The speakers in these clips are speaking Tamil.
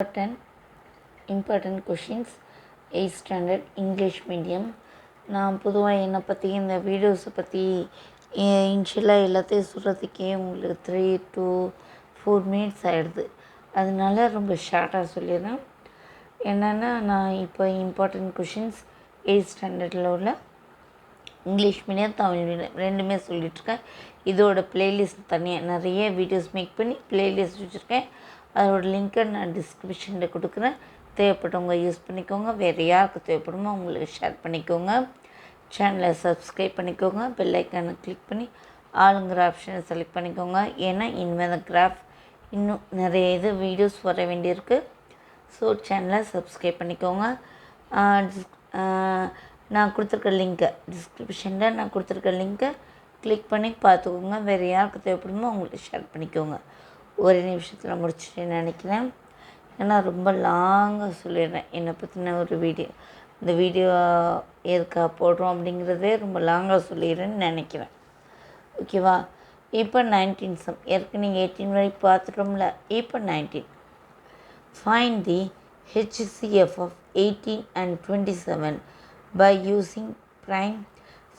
important questions 8th standard English medium. நான் பொதுவாக என்னை பற்றி இந்த வீடியோஸை பற்றி இன்ஷியலாக எல்லாத்தையும் சொல்கிறதுக்கே உங்களுக்கு 3 to 4 minutes ஆகிடுது. அதனால ரொம்ப ஷார்ட்டாக சொல்லிடுறேன். என்னென்னா நான் இப்போ இம்பார்ட்டண்ட் கொஷின்ஸ் 8th ஸ்டாண்டர்டில் உள்ள இங்கிலீஷ் மீடியம் தமிழ் மீடியம் ரெண்டுமே சொல்லிகிட்ருக்கேன். இதோட ப்ளேலிஸ்ட் தனியாக நிறைய வீடியோஸ் மேக் பண்ணி ப்ளேலிஸ்ட் வச்சுருக்கேன். அதோட லிங்க்கை நான் டிஸ்கிரிப்ஷனில் கொடுக்குறேன். தேவைப்பட்டவங்க யூஸ் பண்ணிக்கோங்க. வேறு யாருக்கு தேவைப்படுமோ அவங்களுக்கு ஷேர் பண்ணிக்கோங்க. சேனலை சப்ஸ்கிரைப் பண்ணிக்கோங்க. பெல் ஐக்கானை கிளிக் பண்ணி ஆளுங்கிற ஆப்ஷனை செலக்ட் பண்ணிக்கோங்க. ஏன்னா இனிமேல் அந்த கிராஃப் இன்னும் நிறைய வீடியோஸ் வர வேண்டியிருக்கு. ஸோ சேனலை சப்ஸ்கிரைப் பண்ணிக்கோங்க. நான் கொடுத்துருக்க லிங்க்கை டிஸ்கிரிப்ஷனில் நான் கொடுத்துருக்க லிங்க்கை கிளிக் பண்ணி பார்த்துக்கோங்க. வேறு யாருக்கு தேவைப்படுமோ அவங்களுக்கு ஷேர் பண்ணிக்கோங்க. ஒரே நிமிஷத்தில் முடிச்சுட்டு நினைக்கிறேன். ஏன்னா ரொம்ப லாங்காக சொல்லிடுறேன் என்னை பற்றின ஒரு வீடியோ. இந்த வீடியோ எதுக்காக போடுறோம் அப்படிங்கிறதே ரொம்ப லாங்காக சொல்லிடுறேன்னு நினைக்கிறேன். ஓகேவா? இப்போ 19 சம் ஏற்கனவே 18 வரைக்கும் பார்த்துட்டோம்ல. இப்போ 19. Find the HCF of 18 and 27 by using prime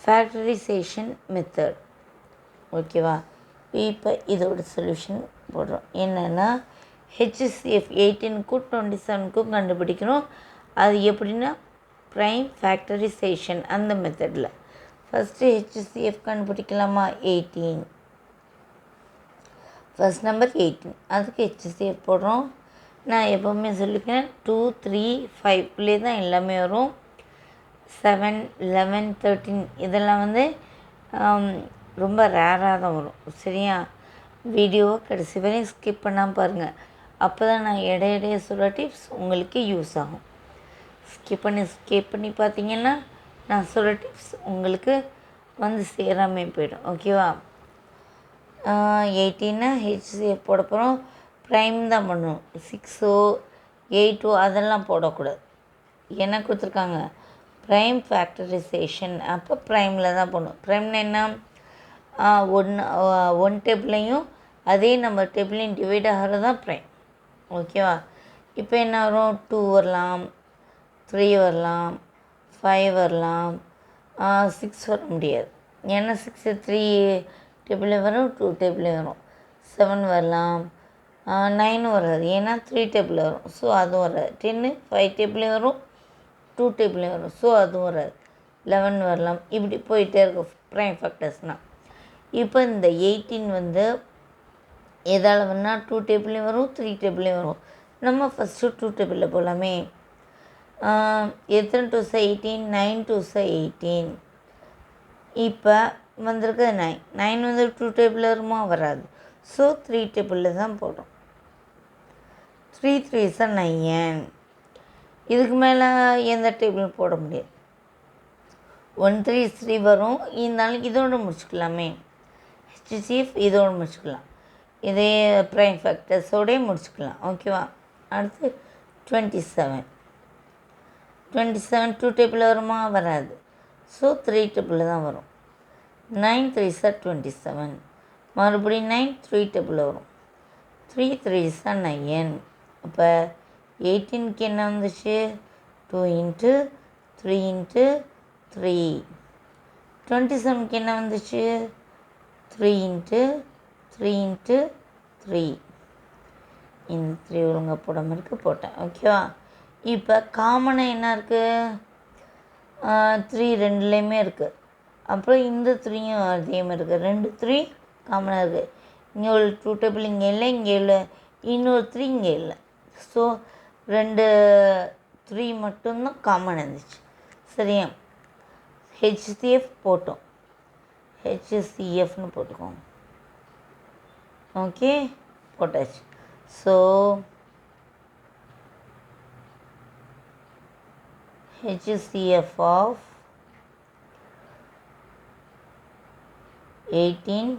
factorization method. ஓகேவா? இப்போ இதோட சொல்யூஷன் போடுறோம். என்னென்னா HCF 18க்கும் 27க்கும் கண்டுபிடிக்கணும். அது எப்படின்னா ப்ரைம் ஃபேக்டரைசேஷன் அந்த மெத்தடில். First HCF கண்டுபிடிக்கலாமா? 18 first number 18. அதுக்கு HCF போடுறோம். நான் எப்போவுமே சொல்லிக்கிறேன் 2 3 5 தான் எல்லாமே வரும். 7 11 13 இதெல்லாம் ரொம்ப ரேராக தான் வரும். சரியா? வீடியோவை கடைசி வரையும் ஸ்கிப் பண்ணாமல் பாருங்கள். அப்போ தான் நான் இடையிடையே சொல்கிற டிப்ஸ் உங்களுக்கு யூஸ் ஆகும். ஸ்கிப் பண்ணி பார்த்தீங்கன்னா நான் சொல்கிற டிப்ஸ் உங்களுக்கு சேராமல் போயிடும். ஓகேவா? 18 HCF போட போகிறோம். ப்ரைம் தான் பண்ணணும். 6 8 அதெல்லாம் போடக்கூடாது. என்ன கொடுத்துருக்காங்க? Prime factorisation. அப்போ ப்ரைமில் தான் போடணும். ப்ரைம்னா என்ன? ஒன் டேபிளையும் அதே நம்பர் டேபிளையும் டிவைட் ஆகிறது தான் ப்ரைம். ஓகேவா? இப்போ என்ன வரும்? 2 வரலாம், 3 வரலாம், 5 வரலாம், 6 வர முடியாது. ஏன்னா 6 3 டேபிளையும் வரும், 2 டேபிளையும் வரும். 7 வரலாம், 9 வராது. ஏன்னா 3 டேபிள் வரும். ஸோ அதுவும் வராது. 10 5 டேபிளையும் வரும், 2 டேபிளையும் வரும். ஸோ அதுவும் வராது. 11 வரலாம். இப்படி போயிட்டே இருக்கும் ப்ரைம் ஃபேக்டர்ஸ்னால். இப்போ இந்த 18 எதால் வேணால் 2 டேபிளையும் வரும், 3 டேபிளையும் வரும். நம்ம ஃபஸ்ட்டு 2 டேபிளில் போகலாமே. எத்தனை 2 18? 9 2 18. இப்போ வந்திருக்கு 9. 9 2 டேபிளில் வருமா? வராது. ஸோ 3 டேபிளில் தான் போடுறோம். 3 3 9. இதுக்கு மேலே எந்த டேபிளும் போட முடியாது. 1 3 3 வரும். இருந்தாலும் இதோடு முடிச்சுக்கலாமே. HCF இதோடு முடிச்சுக்கலாம். இதே ப்ரைம் ஃபேக்டர்ஸோடய முடிச்சுக்கலாம். ஓகேவா? அடுத்து 27. 27 2 டேபிளில் வருமா? வராது. ஸோ 3 டேபிளில் தான் வரும். 9 3 27. மறுபடியும் 9 3 டேபிளில் வரும். 3 3 9. அப்போ 18க்கு என்ன வந்துச்சு? 2 × 3 × 3. 27க்கு என்ன வந்துச்சு? 3 × 3 × 3. இந்த 3 ஒழுங்காக போடாமல் இருக்குது, போட்டேன். ஓகேவா? இப்போ காமனாக என்ன இருக்குது? 3 ரெண்டுலேயுமே இருக்குது. அப்புறம் இந்த 3யும் அதே மாதிரி இருக்குது. 2 3 காமனாக இருக்குது. இங்கே உள்ள 2 டேபிள் இங்கே இல்லை, இங்கே இல்லை. இன்னொரு 3 இங்கே இல்லை. ஸோ 2 3 மட்டும்தான் காமன் இருந்துச்சு. சரியா? HCF போட்டோம். HCFன்னு போட்டுக்கோங்க. ஓகே, போட்டாச்சு. So HCF of 18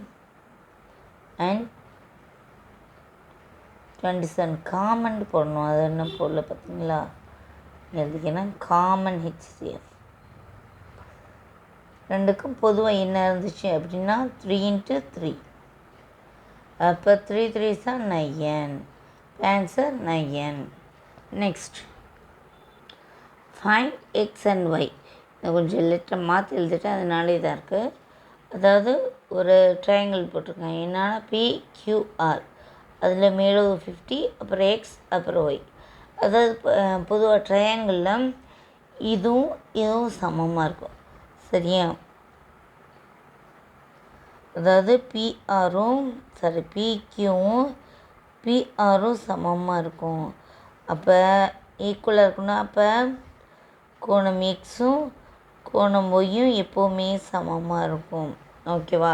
and 27 common போடணும். அது என்ன போடல பார்த்தீங்களா? எதுக்குன்னா காமன் HCF. ரெண்டுக்கும் பொதுவாக என்ன இருந்துச்சு அப்படின்னா 3 × 3. அப்போ 3 3 9. Answer 9. Next find X and Y. இதை கொஞ்சம் லெட்டர் மாற்றி எழுதிட்டு அதனாலே இதாக இருக்குது. அதாவது ஒரு ட்ரையாங்கிள் போட்டிருக்கேன். என்னன்னா PQR. அதில் மேலே 50, அப்புறம் எக்ஸ், அப்புறம் ஒய். அதாவது பொதுவாக ட்ரையாங்கிளில் இதுவும் சமமாக இருக்கும். சரியா? அதாவது PQவும் PRவும் சமமாக இருக்கும். அப்போ ஈக்குவலாக இருக்குன்னா அப்போ கோணம் எக்ஸும் கோணம் ஒய்யும் எப்போவுமே சமமாக இருக்கும். ஓகேவா?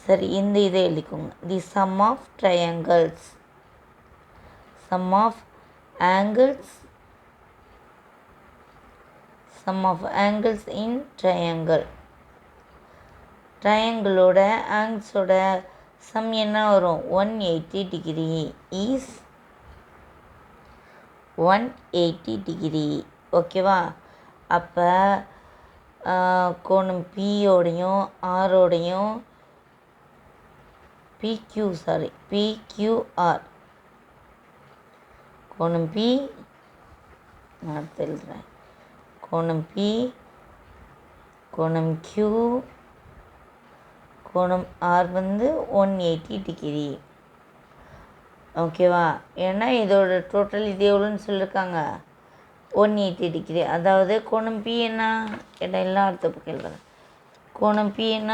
சரி, இந்த இதை எழுதிக்கோங்க. The sum of triangles in triangle. ட்ரையாங்கிளோட ஆங்கிள்ஸோட சம் என்ன வரும்? 180 டிகிரி இஸ் 180 டிகிரி. ஓகேவா? அப்போ கோணம் பியோடையும் ஆரோடையும் PQR கோணம் P நான் எழுதுறேன். கோணம் P, கோணம் Q, கோணம் R 180 டிகிரி. ஓகேவா? ஏன்னா இதோட டோட்டல் இது எவ்வளோன்னு சொல்லியிருக்காங்க, 180 டிகிரி. அதாவது கோணம் P என்ன, இடம் எல்லாம் அடுத்த பக்கம் எழுதுறேன். கோணம் P என்ன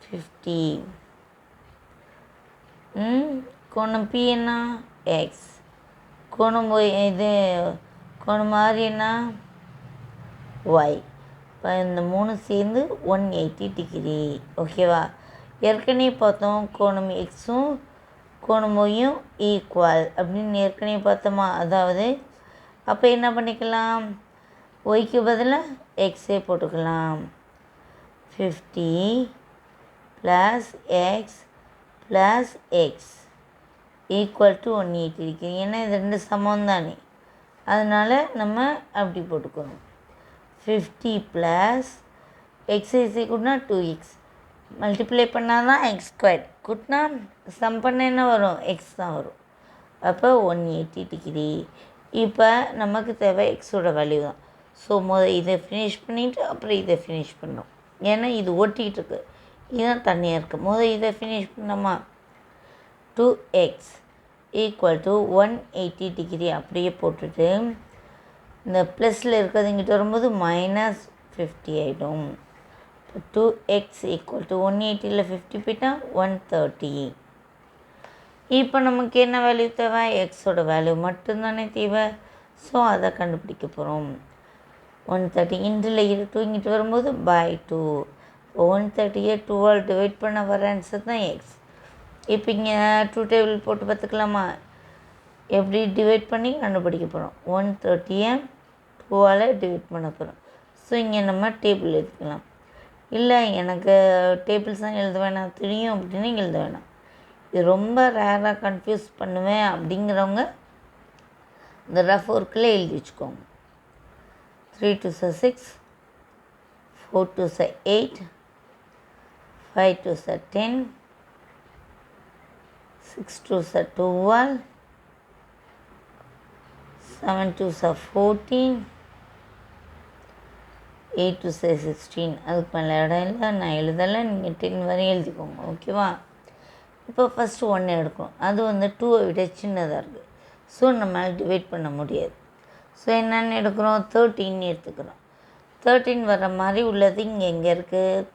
50. கோணம் P என்ன எக்ஸ். கோணம் ஒய் கோணம் R என்ன ஒய். இப்போ இந்த 3 சேர்ந்து 180 டிகிரி. ஓகேவா? ஏற்கனவே பார்த்தோம் கோணம் எக்ஸும் கோணம் ஒய்யும் ஈக்குவல் அப்படின்னு ஏற்கனவே பார்த்தோமா. அதாவது அப்போ என்ன பண்ணிக்கலாம், ஒய்க்கு பதிலாக எக்ஸே போட்டுக்கலாம். 50 + x + x equal to 180 degree. ஏன்னா இது ரெண்டு சமம் தானே, அதனால் நம்ம அப்படி போட்டுக்கணும். 50 + x = 2x. மல்டிப்ளை பண்ணால் தான் x². கூட்டினா சம் பண்ண என்ன வரும், எக்ஸ் தான் வரும். அப்போ 180 டிகிரி. இப்போ நமக்கு தேவை எக்ஸோட வேல்யூ தான். ஸோ இதை ஃபினிஷ் பண்ணிவிட்டு அப்புறம் இதை ஃபினிஷ் பண்ணோம். ஏன்னா இது ஒட்டிகிட்டு இருக்கு, இதுதான் தனியாக இருக்குது. இதை ஃபினிஷ் பண்ணோமா. 2x = 180 டிகிரி அப்படியே போட்டுட்டு இந்த ப்ளஸில் இருக்கிறது இங்கிட்ட வரும்போது -50 ஆகிடும். 2x = 180ல் 50 போயிட்டால் 130. இப்போ நமக்கு என்ன வேல்யூ தேவை, எக்ஸோட வேல்யூ மட்டும்தானே தேவை. ஸோ அதை கண்டுபிடிக்க போகிறோம். 130 இன்றில் 2 இங்கிட்டு வரும்போது /2. 130 2ஆல் டிவைட் பண்ண வர ஆன்சர் தான் எக்ஸ். இப்போ இங்கே 2 டேபிள் போட்டு பார்த்துக்கலாமா, எப்படி டிவைட் பண்ணி கண்டுபிடிக்க போகிறோம். 130 2ஆல் டிவைட் பண்ண போகிறோம். ஸோ இங்கே நம்ம டேபிள் எடுத்துக்கலாம். இல்லை எனக்கு டேபிள்ஸ் தான் எழுத வேணாம் தெரியும் அப்படின்னு எழுத வேணாம். இது ரொம்ப ரேராக கன்ஃபியூஸ் பண்ணுவேன் அப்படிங்கிறவங்க இந்த ரஃப் ஒர்க்கில் எழுதி வச்சுக்கோங்க. 3 2 6, 4 2 8, 5 2 10, 6 2 12, 7 2 14, 8 2 16. அதுக்கு மேலே இடம் இல்லை, நான் எழுதலை, நீங்கள் 10 வரையும் எழுதிக்கோங்க. ஓகேவா? இப்போ ஃபஸ்ட்டு 1 எடுக்கணும். அது 2ஐ விட சின்னதாக இருக்குது. ஸோ நம்மளால் டிவைட் பண்ண முடியாது. ஸோ என்னென்னு எடுக்கிறோம், 13 எடுத்துக்கிறோம். 13 வர மாதிரி உள்ளது இங்கே எங்கே இருக்குது,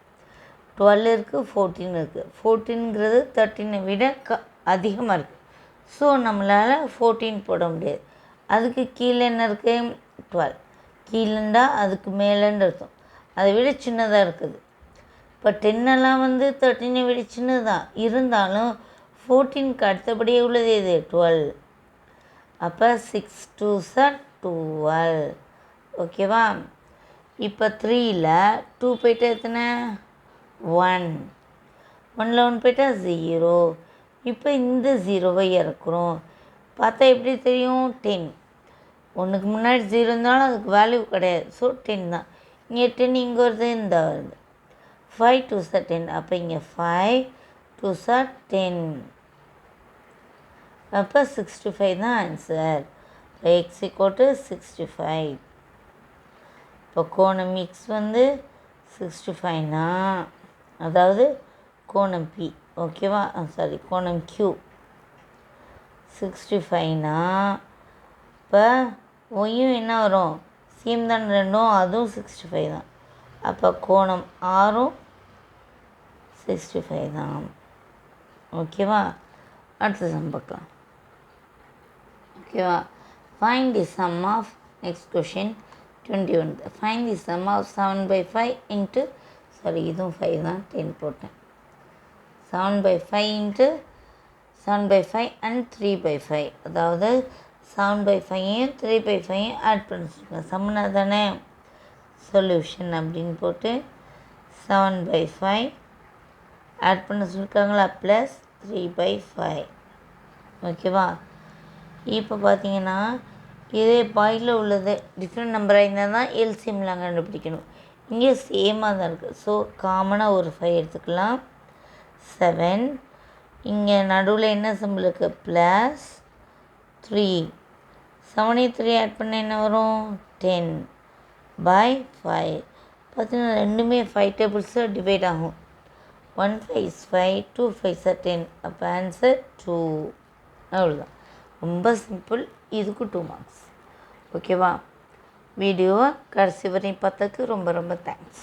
12 இருக்குது, 14 இருக்குது. 14ங்கிறது 13ஐ விட அதிகமாக இருக்குது. ஸோ நம்மளால் 14 போட முடியாது. அதுக்கு கீழே என்ன இருக்குது, 12. கீழேண்டா அதுக்கு மேலேன்னு அர்த்தம். அதை விட சின்னதாக இருக்குது. இப்போ 10எல்லாம் 13ஐ விட சின்னது தான், இருந்தாலும் 14க்கு அடுத்தபடியே உள்ளது இது 12. அப்போ 6 2s are 12. ஓகேவா? இப்போ 3ல் 2 போய்ட்டு எத்தனை, 1. 1ல் 1 போய்ட்டா 0. இப்போ இந்த 0வை இறக்குறோம். பார்த்தா எப்படி தெரியும், 10. 1க்கு முன்னாடி 0 இருந்தாலும் அதுக்கு வேல்யூ கிடையாது. ஸோ 10 தான். இங்கே 10 இங்கே வருது, இந்த வருது. 5 2s are 10. அப்போ இங்கே 5 2s are 10. அப்போ 65 தான் ஆன்சர். X equal to 65. இப்போ கோணம் எக்ஸ் வந்து 65னா அதாவது கோணம் பி ஓகேவா, சாரி கோணம் கியூ 65னா இப்போ ஒய்யும் என்ன வரும், சேம் தான் ரெண்டும், அதுவும் 65 தான். அப்போ கோணம் ஆறும் 65 தான். ஓகேவா, அடுத்த சம் பார்க்கலாம். ஓகேவா, find the sum of next question 21. Find the sum of 7/5 into sorry இதுவும் 5 தான் 10 போட்டேன். 7/5 இன்ட்டு 7/5 அண்ட் 3/5 அதாவது 7/5யும் 3/5யும் ஆட் பண்ண சம்னா தானே சொல்யூஷன் அப்படின்னு போட்டு 7/5 ஆட் பண்ண சொல்லியிருக்காங்களா ப்ளஸ் 3/5. ஓகேவா, இப்போ பார்த்தீங்கன்னா இதே பாயில் உள்ளது டிஃப்ரெண்ட் நம்பராக இருந்தால் தான் எல்சிஎம்லாம் கண்டுபிடிக்கணும். இங்கே சேமாக தான் இருக்குது. ஸோ காமனாக ஒரு 5 எடுத்துக்கலாம். 7 இங்கே நடுவில் என்ன சிம்பிள் இருக்குது ப்ளஸ் 3. 7 3 ஆட் பண்ண என்ன வரும் 10/5. பார்த்தீங்கன்னா ரெண்டுமே 5 டேபிள்ஸில் டிவைட் ஆகும். 1 5 is 5, 2 5 are 10. அப்போ ஆன்சர் 2. அவ்வளோதான், ரொம்ப சிம்பிள். இதுக்கு 2 மார்க்ஸ். ஓகேவா, வீடியோவை கடைசி வரையும் பார்த்ததுக்கு ரொம்ப ரொம்ப தேங்க்ஸ்.